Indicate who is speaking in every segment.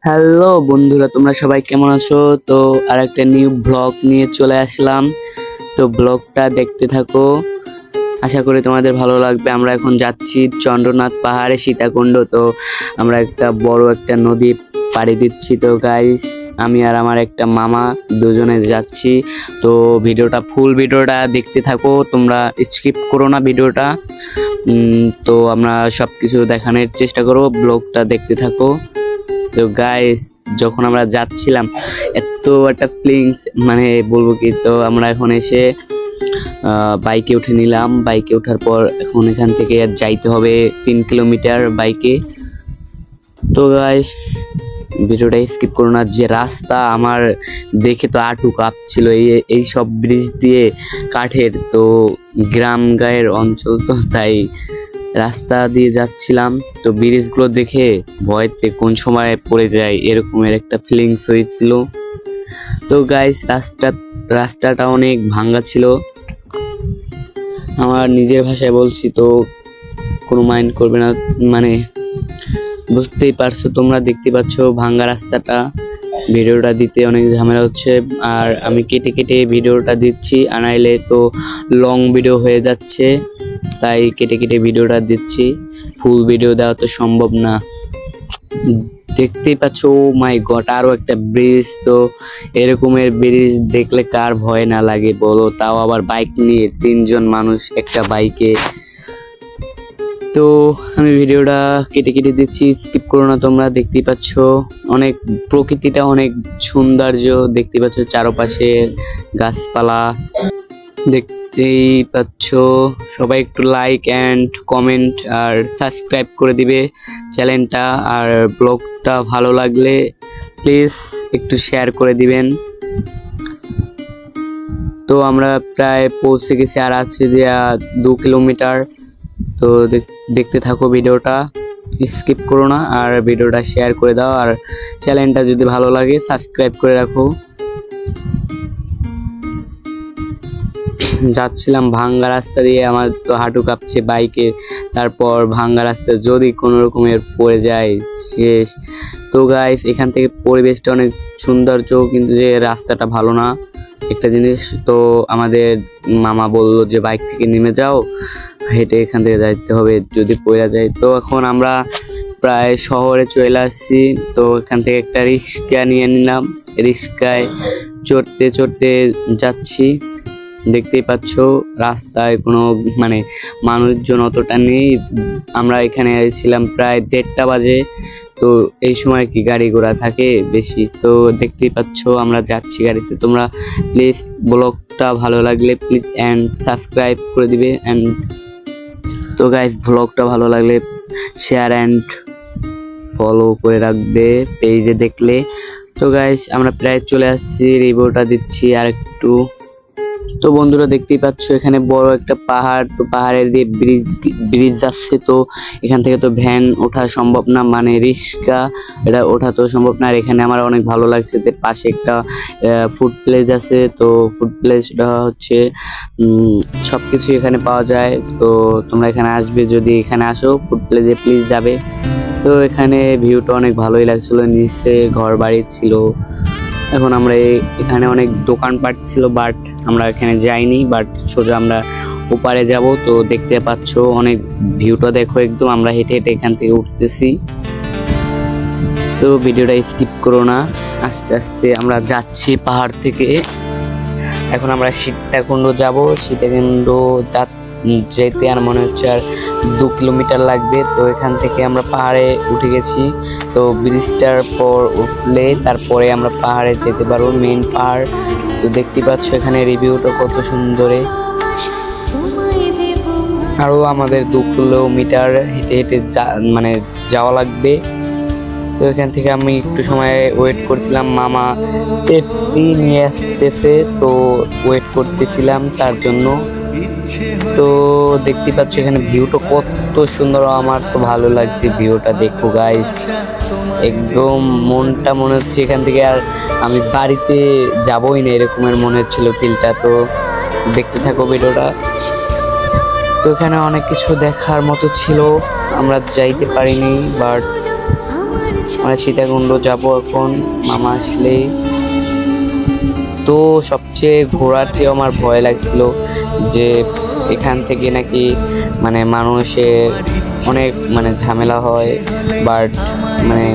Speaker 1: Hello বন্ধুরা, তোমরা সবাই কেমন আছো? তো আর একটা নিউ ব্লগ নিয়ে চলে আসলাম। তো ব্লগটা দেখতে থাকো, আশা করি তোমাদের ভালো লাগবে। আমরা এখন যাচ্ছি চন্দ্রনাথ পাহাড়ে, সীতাকুণ্ড। তো আমরা একটা বড় একটা নদী পাড়ি দিচ্ছি। তো গাইস, আমি আর আমার একটা মামা দুজনে যাচ্ছি। তো ফুল ভিডিওটা দেখতে থাকো, তোমরা স্কিপ করো না ভিডিওটা। তো আমরা সবকিছু দেখানোর চেষ্টা করবো, ব্লগটা দেখতে থাকো। তো গাইস, যখন আমরা যাচ্ছিলাম এত একটা ফিলিংস, মানে বলবো কি। তো আমরা এখন এসে বাইকে উঠে নিলাম। বাইকে ওঠার পর এখন এখান থেকে যাইতে হবে 3 কিলোমিটার বাইকে। তো গাইস, ভিডিওটা স্কিপ করো না। যে রাস্তা আমার দেখে তো আঁটু কাঁপছিল, এই সব ব্রিজ দিয়ে কাঠের, তো গ্রাম গায়ের অঞ্চল, তো তাই রাস্তা দিয়ে যাচ্ছিলাম। তো ব্রিজগুলো দেখে ভয়তে কোন সময় পড়ে যায় এরকমের একটা ফিলিংস হয়েছিল। তো গাইস, রাস্তাটা অনেক ভাঙ্গা ছিল। আমার নিজের ভাষায় বলছি, তো কোনো মাইন্ড করবে না, মানে বুঝতেই পারছো, তোমরা দেখতে পাচ্ছ ভাঙ্গা রাস্তাটা। ভিডিওটা দিতে অনেক ঝামেলা হচ্ছে, আর আমি কেটে কেটে ভিডিওটা দিচ্ছি, আনাইলে তো লং ভিডিও হয়ে যাচ্ছে, তাই কেটে কেটে ভিডিওটা দিচ্ছি। ফুল ভিডিও দেওয়া তো সম্ভব না। দেখতেই পাচ্ছ, ও মাই গড, আরো একটা ব্রিজ। তো এরকমের ব্রিজ দেখলে কার ভয় না লাগে বলো, তাও আবার বাইক নিয়ে 3জন মানুষ একটা বাইকে। তো আমি ভিডিওটা কেটে কেটে দিচ্ছি, স্কিপ করো না। তোমরা দেখতেই পাচ্ছ অনেক প্রকৃতিটা অনেক সৌন্দর্য, দেখতে পাচ্ছ চারপাশে গাছপালা দেখতেই পাচ্ছ। সবাই একটু লাইক অ্যান্ড কমেন্ট আর সাবস্ক্রাইব করে দিবে চ্যানেলটা, আর ব্লগটা ভালো লাগলে প্লিজ একটু শেয়ার করে দিবেন। তো আমরা প্রায় পৌঁছে গেছি, আর আছে দেয়া 2 কিলোমিটার। তো দেখতে থাকো ভিডিওটা, স্কিপ করো না, আর ভিডিওটা শেয়ার করে দাও, আর চ্যানেলটা যদি ভালো লাগে সাবস্ক্রাইব করে রাখো। যাচ্ছিলাম ভাঙ্গা রাস্তা দিয়ে, আমার তো হাঁটু কাঁপছে বাইকে। তারপর ভাঙ্গা রাস্তা যদি কোনো রকমের পড়ে যায় শেষ। তো গাইস, এখান থেকে পরিবেশটা অনেক সৌন্দর্য, কিন্তু যে রাস্তাটা ভালো না একটা জিনিস। তো আমাদের মামা বললো যে বাইক থেকে নেমে যাও, হেঁটে এখান থেকে যাইতে হবে যদি পড়ে যায়। তো এখন আমরা প্রায় শহরে চলে আসছি। তো এখান থেকে একটা রিক্সা নিয়ে নিলাম, রিক্সায় চড়তে চড়তে যাচ্ছি। দেখতেই পাচ্ছ রাস্তায় কোনো মানে মানুষজন অতটা নেই। আমরা এখানে এসেছিলাম প্রায় 1:30 বাজে। তো এই সময় কি গাড়ি ঘোড়া থাকে বেশি। তো দেখতেই পাচ্ছ আমরা যাচ্ছি গাড়িতে। তোমরা প্লিজ ব্লগটা ভালো লাগলে প্লিজ অ্যান্ড সাবস্ক্রাইব করে দিবে। অ্যান্ড তো গাইস, ব্লগটা ভালো লাগলে শেয়ার অ্যান্ড ফলো করে রাখবে পেজে দেখলে। তো গাইস, আমরা প্রায় চলে আসছি, রিভিউটা দিচ্ছি আর একটু। তো বন্ধুরা, দেখতেই পাচ্ছ এখানে বড় একটা পাহাড়। তো পাহাড়ের দিয়ে ব্রিজ যাচ্ছে। তো এখান থেকে তো ভ্যান ওঠা সম্ভব না, মানে রিক্সা এটা ওঠা তো সম্ভব না। আর এখানে আমার অনেক ভালো লাগছে, যে পাশে একটা ফুড প্লেস আছে। তো ফুড প্লেসটা হচ্ছে সবকিছু এখানে পাওয়া যায়। তো তোমরা এখানে আসবে, যদি এখানে আসো ফুড প্লেসে প্লিজ যাবে। তো এখানে ভিউটা অনেক ভালোই লাগছিল, নিচে ঘর বাড়ি ছিল। এখন আমরা এখানে অনেক দোকানপাট ছিল, বাট আমরা এখানে যাইনি, বাট সোজা আমরা ওপারে যাব। তো দেখতে পাচ্ছ অনেক ভিউটা দেখো একদম। আমরা হেঁটে হেঁটে এখান থেকে উঠতেছি। তো ভিডিওটা স্কিপ করো না, আস্তে আস্তে আমরা যাচ্ছি পাহাড় থেকে। এখন আমরা সীতাকুণ্ড যাব। সীতাকুণ্ড যেতে আর মনে হচ্ছে আর 2 কিলোমিটার লাগবে। তো এখান থেকে আমরা পাহাড়ে উঠে গেছি। তো ব্রিজটার পর উঠলে তারপরে আমরা পাহাড়ে যেতে পারবো, মেইন পাহাড়। তো দেখতে পাচ্ছ এখানে রিভিউটা কত সুন্দরে। আরও আমাদের 2 কিলোমিটার হেঁটে হেঁটে মানে যাওয়া লাগবে। তো এখান থেকে আমি একটু সময় ওয়েট করছিলাম, মামা পেপসি নিয়ে আসতেছে, তো ওয়েট করতেছিলাম তার জন্য। তো দেখতে পাচ্ছ এখানে ভিউটা কত সুন্দর, আমার তো ভালো লাগছে ভিউটা। দেখো গাইস, একদম মনটা মনে হচ্ছে এখান থেকে আর আমি বাড়িতে যাবই না, এরকমের মনে হচ্ছিল ফিলটা। তো দেখতে থাকো ভিডিওটা। তো এখানে অনেক কিছু দেখার মতো ছিল, আমরা যাইতে পারিনি, বাট আমরা সীতাকুণ্ড যাবো এখন মামা আসলেই। তো সবচেয়ে ঘোরার চেয়ে আমার ভয় লাগছিল যে এখান থেকে নাকি মানে মানুষের অনেক মানে ঝামেলা হয়, বাট মানে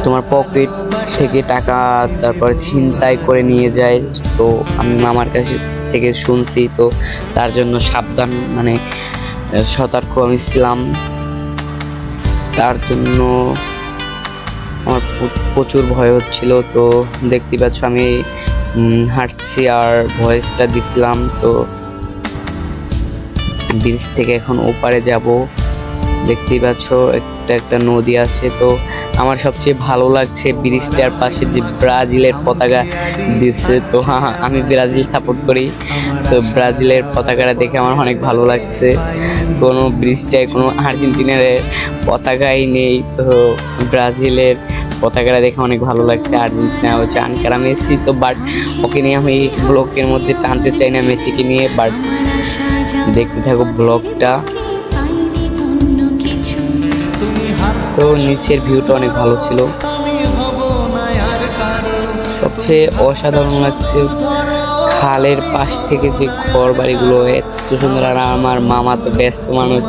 Speaker 1: তোমার পকেট থেকে টাকা তারপর ছিনতাই করে নিয়ে যায়। তো আমি মামার কাছে থেকে শুনছি, তো তার জন্য সাবধান মানে সতর্ক আমি ছিলাম। তার জন্য আমার প্রচুর ভয় হচ্ছিল। তো দেখতে পাচ্ছ আমি হাঁটছি আর ভয়েসটা দিছিলাম। তো ব্রিজ থেকে এখন ওপারে যাব। দেখতেই পাচ্ছ একটা নদী আছে। তো আমার সবচেয়ে ভালো লাগছে ব্রিজটার পাশে যে ব্রাজিলের পতাকা দিচ্ছে। তো আমি ব্রাজিল সাপোর্ট করি, তো ব্রাজিলের পতাকাটা দেখে আমার অনেক ভালো লাগছে। কোনো ব্রিজটায় কোনো আর্জেন্টিনার পতাকাই নেই, তো ব্রাজিলের পতাকাটা দেখে অনেক ভালো লাগছে। আর্জেন্টিনা হচ্ছে আনকারা মেসি, তো বাট ওকে নিয়ে আমি ব্লকের মধ্যে টানতে চাই না মেসিকে নিয়ে। বাট দেখতে থাকো ব্লগটা। তো নিচের ভিউটা অনেক ভালো ছিল। সবচেয়ে অসাধারণ লাগছে খালের পাশ থেকে যে ঘর বাড়িগুলো এত সুন্দর। আর আমার মামা তো ব্যস্ত মানুষ,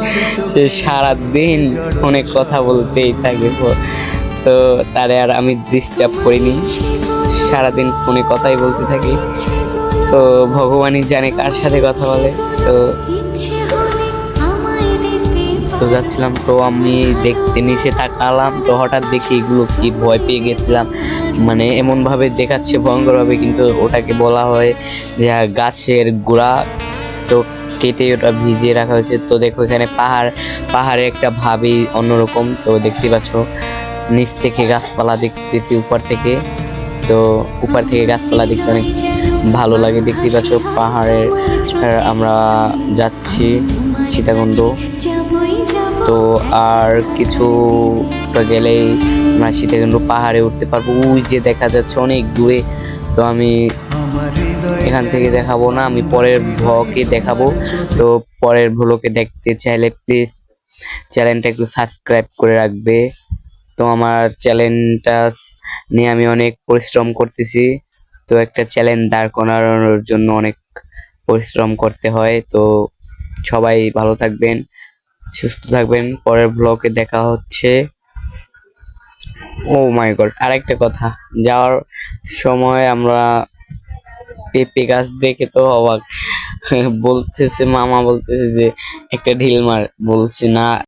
Speaker 1: সে সারাদিন ফোনে কথা বলতেই থাকে। তো তারে আর আমি ডিস্টার্ব করিনি, সারাদিন ফোনে কথাই বলতে থাকি। তো ভগবানই জানে কার সাথে কথা বলে। তো যাচ্ছিলাম, তো আমি দেখতে নিচে তাকালাম, তো হঠাৎ দেখি এগুলো কি, ভয় পেয়ে গেছিলাম। মানে এমন ভাবে দেখাচ্ছে ভয়ঙ্কর ভাবে, কিন্তু ওটাকে বলা হয় যে গাছের গোড়া। তো কেটে ওটা ভিজিয়ে রাখা হয়েছে। তো দেখো এখানে পাহাড়ে একটা ভাবই অন্যরকম। তো দেখতে পাচ্ছ নিচ থেকে গাছপালা দেখতেছি উপর থেকে। তো উপর থেকে গাছপালা দেখতে অনেক ভালো লাগে। দেখতে পাচ্ছ পাহাড়ের আমরা যাচ্ছি সীতাকুণ্ড। তো আর কিছুটা গেলেই আমরা সীতাকুণ্ড পাহাড়ে উঠতে পারবো। ওই যে দেখা যাচ্ছে অনেক দূরে। তো আমি এখান থেকে দেখাবো না, আমি পরের ভ্লগে দেখাবো। তো পরের ভ্লগে দেখতে চাইলে প্লিজ চ্যানেলটা একটু সাবস্ক্রাইব করে রাখবে। তো আমার চ্যানেলটা নিয়ে আমি অনেক পরিশ্রম করতেছি। তো একটা চ্যানেল দাঁড় করানোর জন্য অনেক পরিশ্রম করতে হয়। তো সবাই ভালো থাকবেন, সুস্থ থাকবেন। পরের ব্লগে দেখা হচ্ছে। ও মাই গড, আরেকটা কথা, যাওয়ার সময় আমরা পেঁপে গাছ দেখে তো অবাক। বলতেছে মামা, বলতেছে যে একটা ঢিল মার, বলছে না